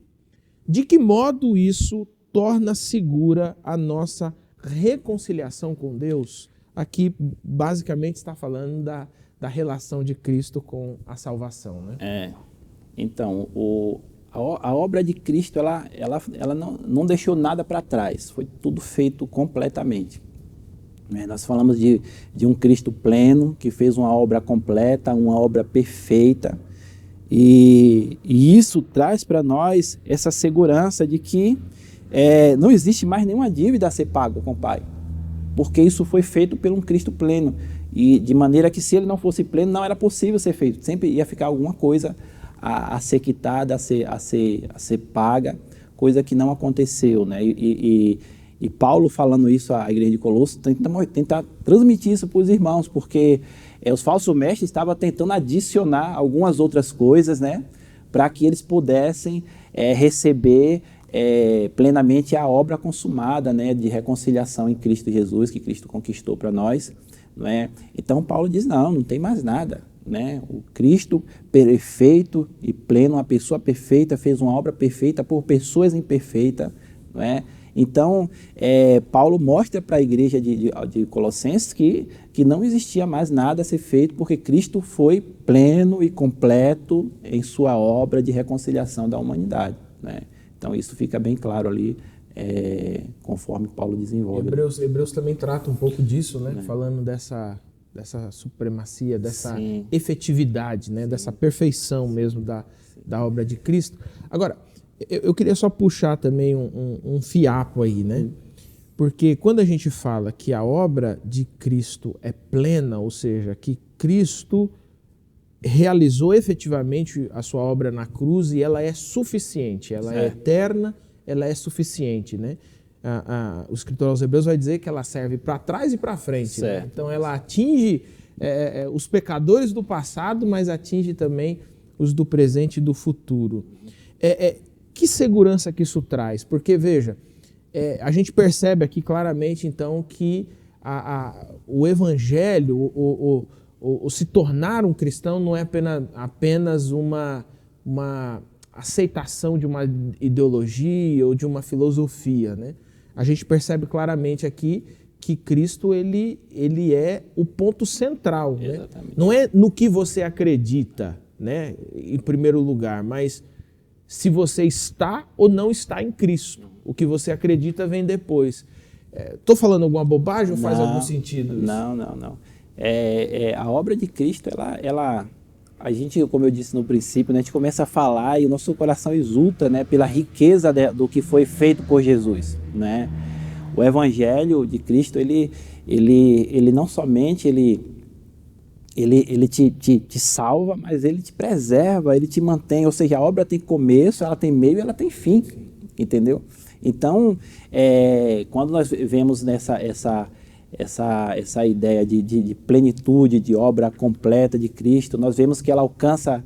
De que modo isso torna segura a nossa reconciliação com Deus? Aqui, basicamente, está falando da relação de Cristo com a salvação, né? Então, a obra de Cristo, ela não deixou nada para trás, foi tudo feito completamente. Nós falamos de um Cristo pleno, que fez uma obra completa, uma obra perfeita, e isso traz para nós essa segurança de que não existe mais nenhuma dívida a ser paga com o Pai, porque isso foi feito por um Cristo pleno. E de maneira que, se ele não fosse pleno, não era possível ser feito. Sempre ia ficar alguma coisa a ser quitada, a ser paga, coisa que não aconteceu, né? E Paulo, falando isso à igreja de Colossos, tenta transmitir isso para os irmãos, porque os falsos mestres estavam tentando adicionar algumas outras coisas, né? Para que eles pudessem receber plenamente a obra consumada, né? De reconciliação em Cristo Jesus, que Cristo conquistou para nós. não é? Então Paulo diz, não tem mais nada, né? O Cristo perfeito e pleno, uma pessoa perfeita, fez uma obra perfeita por pessoas imperfeitas, não é? Então, Paulo mostra para a igreja de Colossenses que não existia mais nada a ser feito, porque Cristo foi pleno e completo em sua obra de reconciliação da humanidade, né? Então, isso fica bem claro ali, conforme Paulo desenvolve. Hebreus também trata um pouco disso, né? Falando dessa supremacia, dessa Sim. efetividade, né? Dessa perfeição mesmo da obra de Cristo. Agora, eu queria só puxar também um fiapo aí, né? Porque quando a gente fala que a obra de Cristo é plena, ou seja, que Cristo realizou efetivamente a sua obra na cruz e ela é suficiente, ela é eterna, ela é suficiente, né? O escritor aos Hebreus vai dizer que ela serve para trás e para frente, né? Então ela atinge os pecadores do passado, mas atinge também os do presente e do futuro. Que segurança que isso traz? Porque, veja, a gente percebe aqui claramente, então, que o evangelho, o se tornar um cristão não é apenas uma aceitação de uma ideologia ou de uma filosofia, né? A gente percebe claramente aqui que Cristo ele é o ponto central, né? Não é no que você acredita, né, em primeiro lugar, mas se você está ou não está em Cristo. O que você acredita vem depois. Estou falando alguma bobagem ou faz algum sentido isso? Não. A obra de Cristo, a gente, como eu disse no princípio, né, a gente começa a falar e o nosso coração exulta, né, pela riqueza do que foi feito por Jesus, né? O Evangelho de Cristo, ele não somente ele te salva, mas ele te preserva, ele te mantém, ou seja, a obra tem começo, ela tem meio e ela tem fim, entendeu? Então, quando nós vemos essa ideia de plenitude, de obra completa de Cristo, nós vemos que ela alcança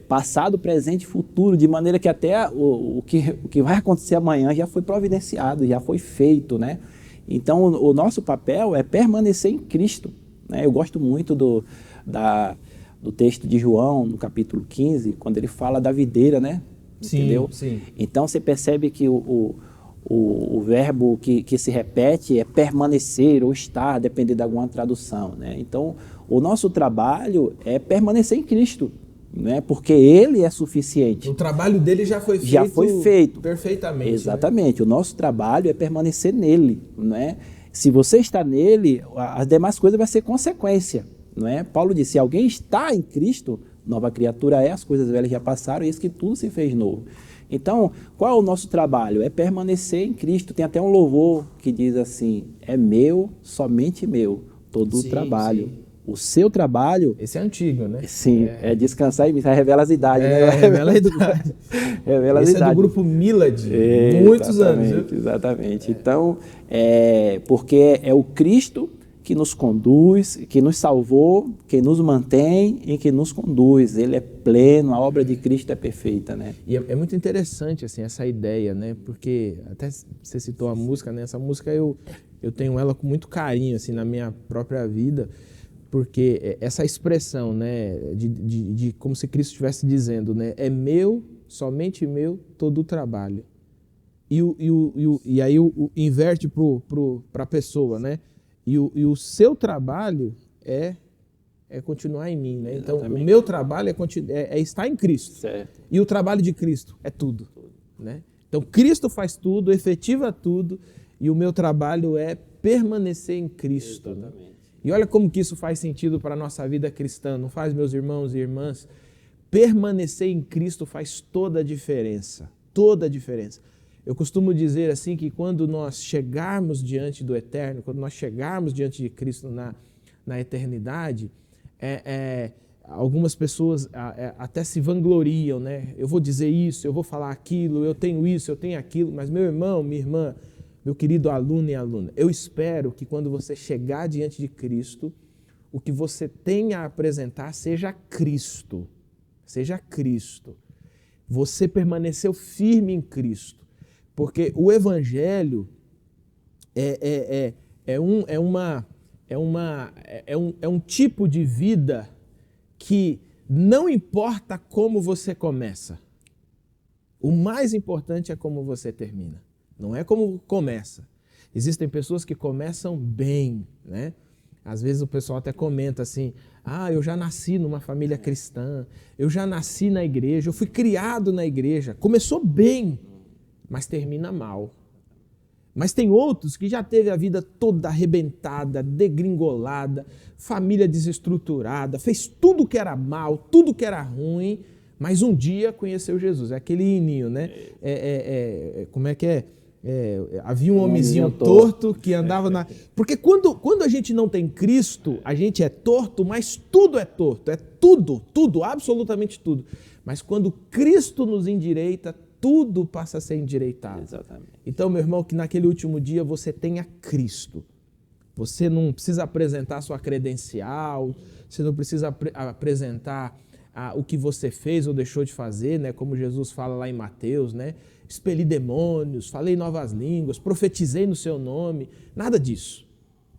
passado, presente e futuro, de maneira que até o que vai acontecer amanhã já foi providenciado, já foi feito, né? Então, o nosso papel é permanecer em Cristo, né? Eu gosto muito do texto de João, no capítulo 15, quando ele fala da videira, né? Entendeu? Sim. Então, você percebe que o verbo que se repete é permanecer ou estar, dependendo de alguma tradução, né? Então, o nosso trabalho é permanecer em Cristo, né? Porque Ele é suficiente. O trabalho dele já foi feito. Já foi feito. Perfeitamente. Exatamente. Né? O nosso trabalho é permanecer nele, né? Se você está nele, as demais coisas vão ser consequência, não é? Paulo disse, se alguém está em Cristo, nova criatura é, as coisas velhas já passaram, e eis que tudo se fez novo. Então, qual é o nosso trabalho? É permanecer em Cristo. Tem até um louvor que diz assim, é meu, somente meu, todo o trabalho. Sim. O seu trabalho... Esse é antigo, né? Sim, descansar em mim, revela as idades, né? Revela a idade. Revela as Esse idades. É do grupo Milad, muitos anos. Viu? Exatamente. Então, porque é o Cristo que nos conduz, que nos salvou, que nos mantém e que nos conduz. Ele é pleno, a obra de Cristo é perfeita, né? E é muito interessante, assim, essa ideia, né? Porque, até você citou a música, né? Essa música eu tenho ela com muito carinho, assim, na minha própria vida, porque essa expressão, né? De como se Cristo estivesse dizendo, né? É meu, somente meu, todo o trabalho. E aí inverte para a pessoa, né? E o seu trabalho é continuar em mim, né? Então, o meu trabalho é estar em Cristo. Certo. E o trabalho de Cristo é tudo, né? Então, Cristo faz tudo, efetiva tudo, e o meu trabalho é permanecer em Cristo. Né? E olha como que isso faz sentido para a nossa vida cristã, não faz, meus irmãos e irmãs? Permanecer em Cristo faz toda a diferença, toda a diferença. Eu costumo dizer assim que quando nós chegarmos diante do Eterno, quando nós chegarmos diante de Cristo na eternidade, algumas pessoas até se vangloriam, né? Eu vou dizer isso, eu vou falar aquilo, eu tenho isso, eu tenho aquilo, mas meu irmão, minha irmã, meu querido aluno e aluna, eu espero que quando você chegar diante de Cristo, o que você tenha a apresentar seja Cristo, seja Cristo. Você permaneceu firme em Cristo. Porque o Evangelho é é um tipo de vida que não importa como você começa. O mais importante é como você termina. Não é como começa. Existem pessoas que começam bem, né? Às vezes o pessoal até comenta assim, eu já nasci numa família cristã, eu já nasci na igreja, eu fui criado na igreja. Começou bem, mas termina mal. Mas tem outros que já teve a vida toda arrebentada, degringolada, família desestruturada, fez tudo que era mal, tudo que era ruim, mas um dia conheceu Jesus. É aquele hininho, né? Como é que é? Havia um homenzinho torto que andava na... Porque quando a gente não tem Cristo, a gente é torto, mas tudo é torto. É tudo, absolutamente tudo. Mas quando Cristo nos endireita, tudo passa a ser endireitado. Exatamente. Então, meu irmão, que naquele último dia você tenha Cristo. Você não precisa apresentar sua credencial, você não precisa apresentar o que você fez ou deixou de fazer, né? Como Jesus fala lá em Mateus, né? Expeli demônios, falei novas línguas, profetizei no seu nome, nada disso.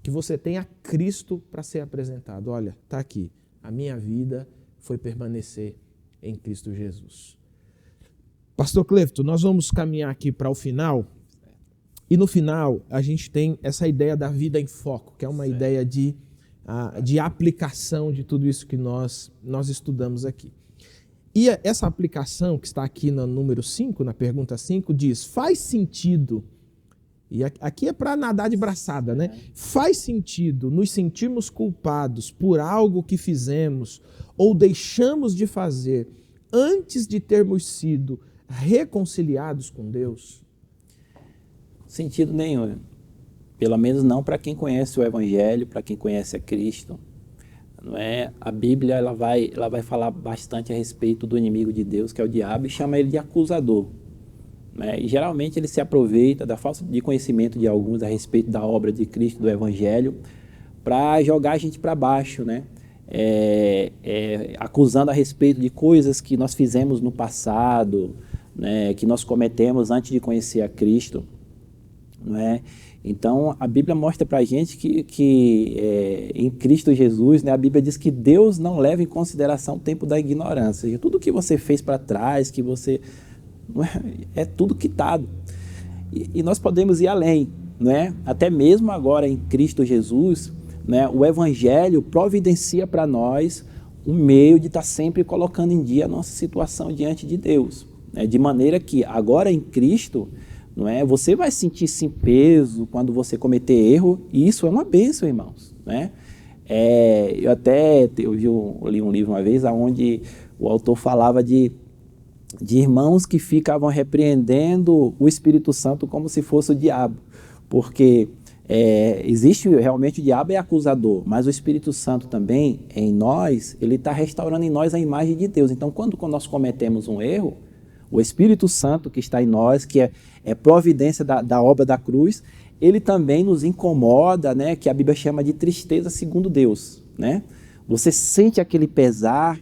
Que você tenha Cristo para ser apresentado. Olha, está aqui, a minha vida foi permanecer em Cristo Jesus. Pastor Clefton, nós vamos caminhar aqui para o final, e no final a gente tem essa ideia da vida em foco, que é uma ideia de aplicação de tudo isso que nós estudamos aqui. E essa aplicação que está aqui no número 5, na pergunta 5, diz, faz sentido, e aqui é para nadar de braçada, né? Faz sentido nos sentirmos culpados por algo que fizemos ou deixamos de fazer antes de termos sido reconciliados com Deus? Sentido nenhum. Pelo menos não para quem conhece o Evangelho, para quem conhece a Cristo. Não é? A Bíblia ela vai falar bastante a respeito do inimigo de Deus, que é o diabo, e chama ele de acusador. Né? E geralmente ele se aproveita da falta de conhecimento de alguns a respeito da obra de Cristo, do Evangelho, para jogar a gente para baixo, né? Acusando a respeito de coisas que nós fizemos no passado, né? Que nós cometemos antes de conhecer a Cristo. Não é? Então, a Bíblia mostra para a gente que em Cristo Jesus, né, a Bíblia diz que Deus não leva em consideração o tempo da ignorância. Ou seja, tudo que você fez para trás, que você... é tudo quitado. E nós podemos ir além. Né? Até mesmo agora em Cristo Jesus, né, o Evangelho providencia para nós um meio de estar sempre colocando em dia a nossa situação diante de Deus. Né? De maneira que agora em Cristo... Não é? Você vai sentir sim peso quando você cometer erro, e isso é uma bênção, irmãos. Né? Eu li um livro uma vez onde o autor falava de irmãos que ficavam repreendendo o Espírito Santo como se fosse o diabo, porque existe realmente o diabo é acusador, mas o Espírito Santo também em nós, ele está restaurando em nós a imagem de Deus. Então quando nós cometemos um erro, o Espírito Santo que está em nós, que é providência da obra da cruz, ele também nos incomoda, né, que a Bíblia chama de tristeza segundo Deus. Né? Você sente aquele pesar,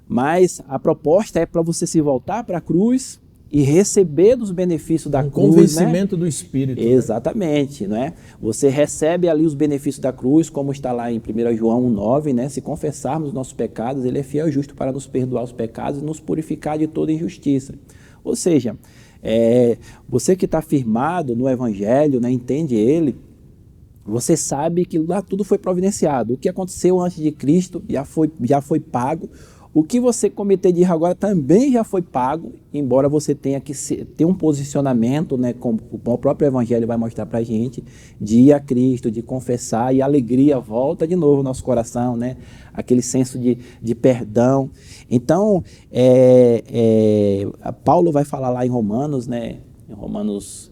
mas a proposta é para você se voltar para a cruz e receber dos benefícios da cruz. Convencimento, né? Do Espírito. Exatamente. Né? Você recebe ali os benefícios da cruz, como está lá em 1 João 1,9, né? Se confessarmos nossos pecados, ele é fiel e justo para nos perdoar os pecados e nos purificar de toda injustiça. Ou seja, você que está firmado no Evangelho, né, entende ele, você sabe que lá tudo foi providenciado. O que aconteceu antes de Cristo já foi pago. O que você cometer de erro agora também já foi pago, embora você tenha que ter um posicionamento, né, como o próprio Evangelho vai mostrar para a gente, de ir a Cristo, de confessar, e a alegria volta de novo ao nosso coração, né, aquele senso de perdão. Então, Paulo vai falar lá em Romanos, né, em Romanos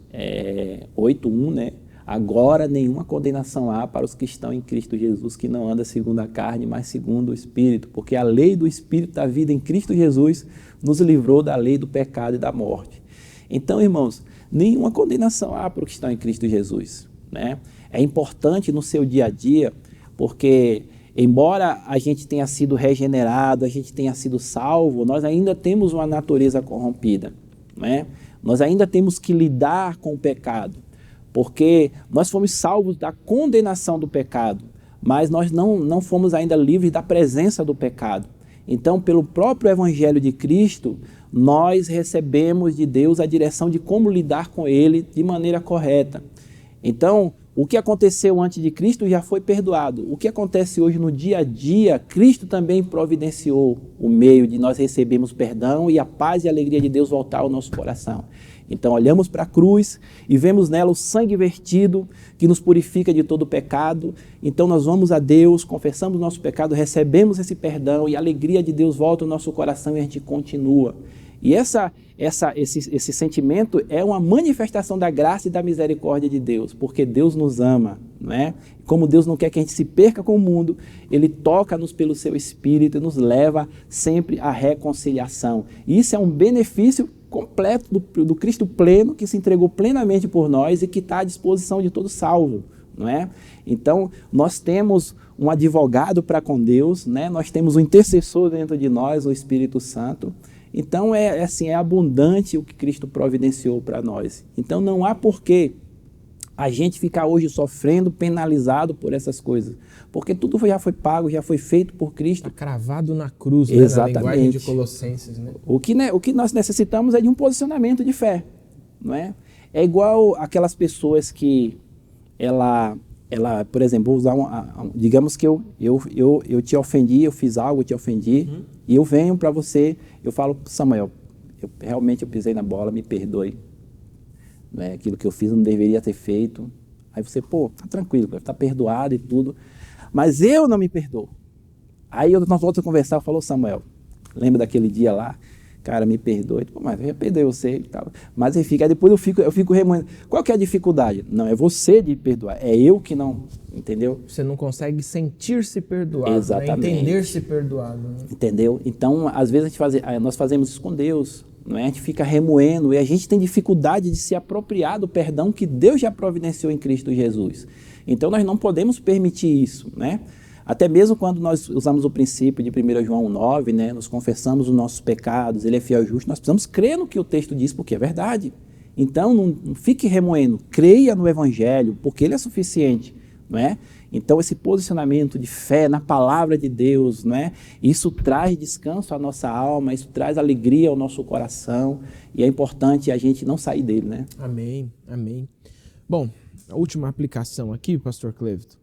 8:1, né, agora nenhuma condenação há para os que estão em Cristo Jesus, que não anda segundo a carne, mas segundo o Espírito, porque a lei do Espírito da vida em Cristo Jesus nos livrou da lei do pecado e da morte. Então, irmãos, nenhuma condenação há para os que estão em Cristo Jesus. Né? É importante no seu dia a dia, porque embora a gente tenha sido regenerado, a gente tenha sido salvo, nós ainda temos uma natureza corrompida. Né? Nós ainda temos que lidar com o pecado. Porque nós fomos salvos da condenação do pecado, mas nós não fomos ainda livres da presença do pecado. Então, pelo próprio Evangelho de Cristo, nós recebemos de Deus a direção de como lidar com ele de maneira correta. Então, o que aconteceu antes de Cristo já foi perdoado. O que acontece hoje no dia a dia, Cristo também providenciou o meio de nós recebermos perdão e a paz e a alegria de Deus voltar ao nosso coração. Então, olhamos para a cruz e vemos nela o sangue vertido que nos purifica de todo pecado. Então, nós vamos a Deus, confessamos o nosso pecado, recebemos esse perdão e a alegria de Deus volta ao nosso coração e a gente continua. E esse sentimento é uma manifestação da graça e da misericórdia de Deus, porque Deus nos ama, não é? Como Deus não quer que a gente se perca com o mundo, Ele toca-nos pelo seu Espírito e nos leva sempre à reconciliação. E isso é um benefício completo do Cristo pleno, que se entregou plenamente por nós e que está à disposição de todo salvo, não é? Então, nós temos um advogado para com Deus, né? Nós temos um intercessor dentro de nós, o Espírito Santo. Então, é abundante o que Cristo providenciou para nós. Então, não há porquê a gente ficar hoje sofrendo, penalizado por essas coisas. Porque tudo já foi pago, já foi feito por Cristo. Está cravado na cruz, né? Exatamente. Na linguagem de Colossenses, né? O que nós necessitamos é de um posicionamento de fé, não é? É igual aquelas pessoas que ela por exemplo, vou usar digamos que eu te ofendi, eu fiz algo, eu te ofendi, e eu venho para você, eu falo, Samuel, realmente eu pisei na bola, me perdoe. Não é? Aquilo que eu fiz eu não deveria ter feito. Aí você, tá tranquilo, tá perdoado e tudo, mas eu não me perdoo. Aí nós voltamos a conversar, eu falo, Samuel, lembra daquele dia lá? Cara, me perdoe. Mas eu já perdoei você e tal. Mas enfim, aí depois eu fico remoendo. Qual que é a dificuldade? Não é você de perdoar, é eu que não, entendeu? Você não consegue sentir-se perdoado, exatamente. Né? Entender-se perdoado. Né? Entendeu? Então, às vezes nós fazemos isso com Deus, não é? A gente fica remoendo e a gente tem dificuldade de se apropriar do perdão que Deus já providenciou em Cristo Jesus. Então, nós não podemos permitir isso, né? Até mesmo quando nós usamos o princípio de 1 João 9, né, nos confessamos os nossos pecados, Ele é fiel e justo, nós precisamos crer no que o texto diz, porque é verdade. Então, não fique remoendo, creia no Evangelho, porque ele é suficiente, não é? Então, esse posicionamento de fé na palavra de Deus, não é? Isso traz descanso à nossa alma, isso traz alegria ao nosso coração, e é importante a gente não sair dele, né? Amém, amém. Bom, a última aplicação aqui, pastor Cleveton.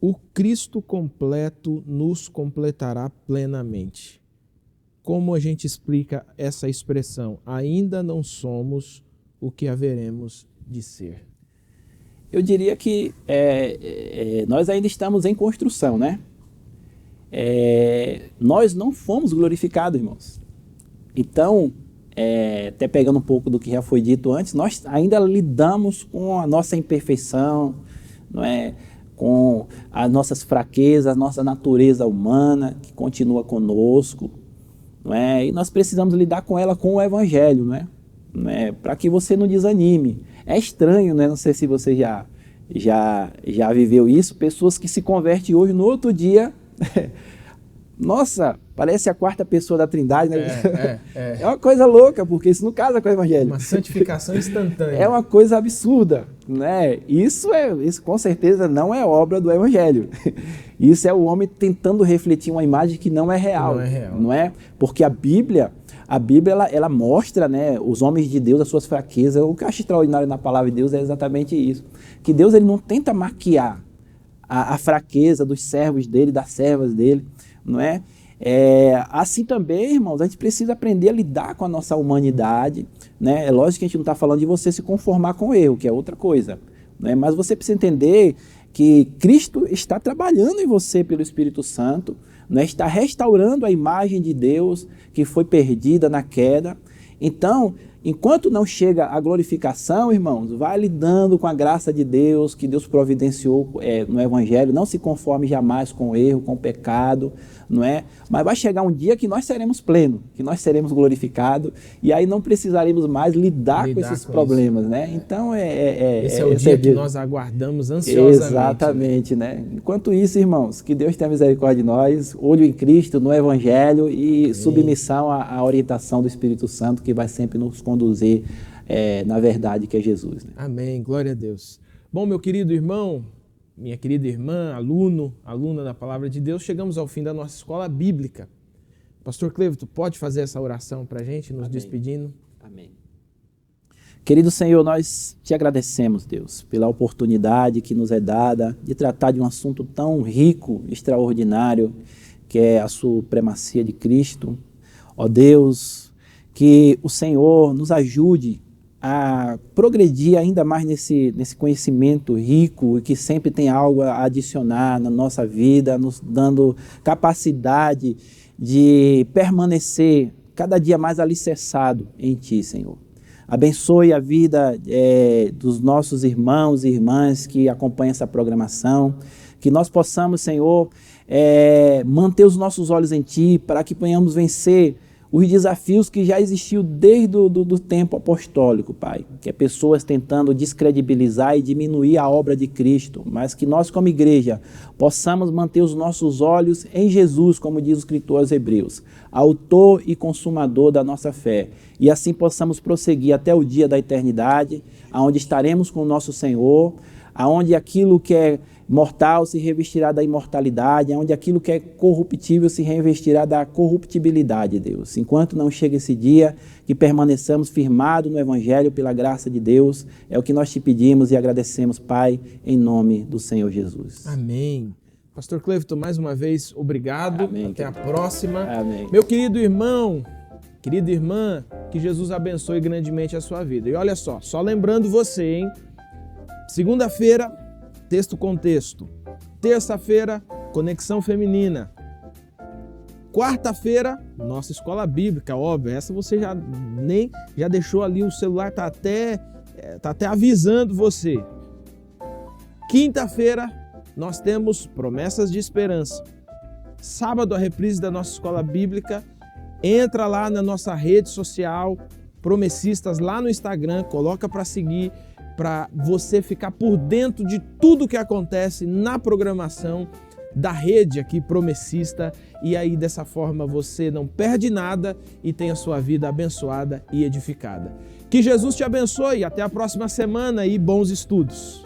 O Cristo completo nos completará plenamente. Como a gente explica essa expressão? Ainda não somos o que haveremos de ser. Eu diria que nós ainda estamos em construção, né? Nós não fomos glorificados, irmãos. Então, até pegando um pouco do que já foi dito antes, nós ainda lidamos com a nossa imperfeição, não é? Com as nossas fraquezas, a nossa natureza humana que continua conosco, não é? E nós precisamos lidar com ela com o Evangelho, não é? Para que você não desanime. É estranho, né? Não sei se você já viveu isso, pessoas que se convertem hoje, no outro dia, nossa, parece a quarta pessoa da Trindade, né? É uma coisa louca, porque isso não casa com o Evangelho. Uma santificação instantânea. É uma coisa absurda, né? Isso com certeza não é obra do Evangelho. Isso é o homem tentando refletir uma imagem que não é real. Não é real. Não é? Porque a Bíblia ela mostra, né, os homens de Deus, as suas fraquezas. O que eu acho extraordinário na palavra de Deus é exatamente isso. Que Deus ele não tenta maquiar a fraqueza dos servos dele, das servas dele, não é? Assim também, irmãos, a gente precisa aprender a lidar com a nossa humanidade, né? É lógico que a gente não está falando de você se conformar com o erro, que é outra coisa, né? Mas você precisa entender que Cristo está trabalhando em você pelo Espírito Santo, né? Está restaurando a imagem de Deus que foi perdida na queda. Então, enquanto não chega a glorificação, irmãos, vai lidando com a graça de Deus, que Deus providenciou no Evangelho. Não se conforme jamais com o erro, com o pecado, não é? Mas vai chegar um dia que nós seremos plenos, que nós seremos glorificados, e aí não precisaremos mais lidar com esses problemas, né? Então, esse é o dia que nós aguardamos ansiosamente. Exatamente, né? Enquanto isso, irmãos, que Deus tenha misericórdia de nós, olho em Cristo, no Evangelho e submissão à orientação do Espírito Santo, que vai sempre nos conduzir na verdade que é Jesus, né? Amém, glória a Deus. Bom, meu querido irmão, minha querida irmã, aluna da Palavra de Deus, chegamos ao fim da nossa escola bíblica. Pastor Clevo, tu pode fazer essa oração para a gente, nos despedindo? Amém. Querido Senhor, nós te agradecemos, Deus, pela oportunidade que nos é dada de tratar de um assunto tão rico, extraordinário, que é a supremacia de Cristo. Ó Deus, que o Senhor nos ajude a progredir ainda mais nesse conhecimento rico e que sempre tem algo a adicionar na nossa vida, nos dando capacidade de permanecer cada dia mais alicerçado em Ti, Senhor. Abençoe a vida dos nossos irmãos e irmãs que acompanham essa programação, que nós possamos, Senhor, manter os nossos olhos em Ti, para que venhamos vencer os desafios que já existiam desde o tempo apostólico, Pai, que é pessoas tentando descredibilizar e diminuir a obra de Cristo, mas que nós como igreja possamos manter os nossos olhos em Jesus, como diz o escritor aos Hebreus, autor e consumador da nossa fé, e assim possamos prosseguir até o dia da eternidade, aonde estaremos com o nosso Senhor, aonde aquilo que é mortal se revestirá da imortalidade, onde aquilo que é corruptível se revestirá da corruptibilidade, Deus. Enquanto não chega esse dia, que permaneçamos firmados no Evangelho pela graça de Deus, é o que nós te pedimos e agradecemos, Pai, em nome do Senhor Jesus. Amém. Pastor Cleverton, mais uma vez, obrigado. Amém, até a próxima. Amém. Meu querido irmão, querida irmã, que Jesus abençoe grandemente a sua vida. E olha só lembrando você, hein? Segunda-feira, texto com texto. Terça-feira, conexão feminina. Quarta-feira, nossa escola bíblica, óbvio. Essa você já deixou ali, o celular tá até avisando você. Quinta-feira, nós temos promessas de esperança. Sábado, a reprise da nossa escola bíblica. Entra lá na nossa rede social, Promessistas, lá no Instagram, coloca para seguir, para você ficar por dentro de tudo que acontece na programação da rede aqui Promessista, e aí dessa forma você não perde nada e tem a sua vida abençoada e edificada. Que Jesus te abençoe, até a próxima semana e bons estudos.